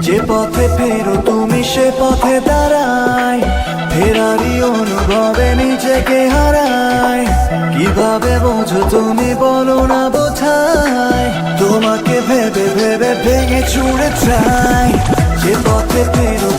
যে পথে ফেরো তুমি সে পথে দাঁড়াই, ফেরারি অনুভবে নিজেকে হারাই। কিভাবে বোঝো তুমি বলো না বোঝাই, তোমাকে ভেবে ভেবে ভেঙে চুড়ে চাই। যে পথে ফেরো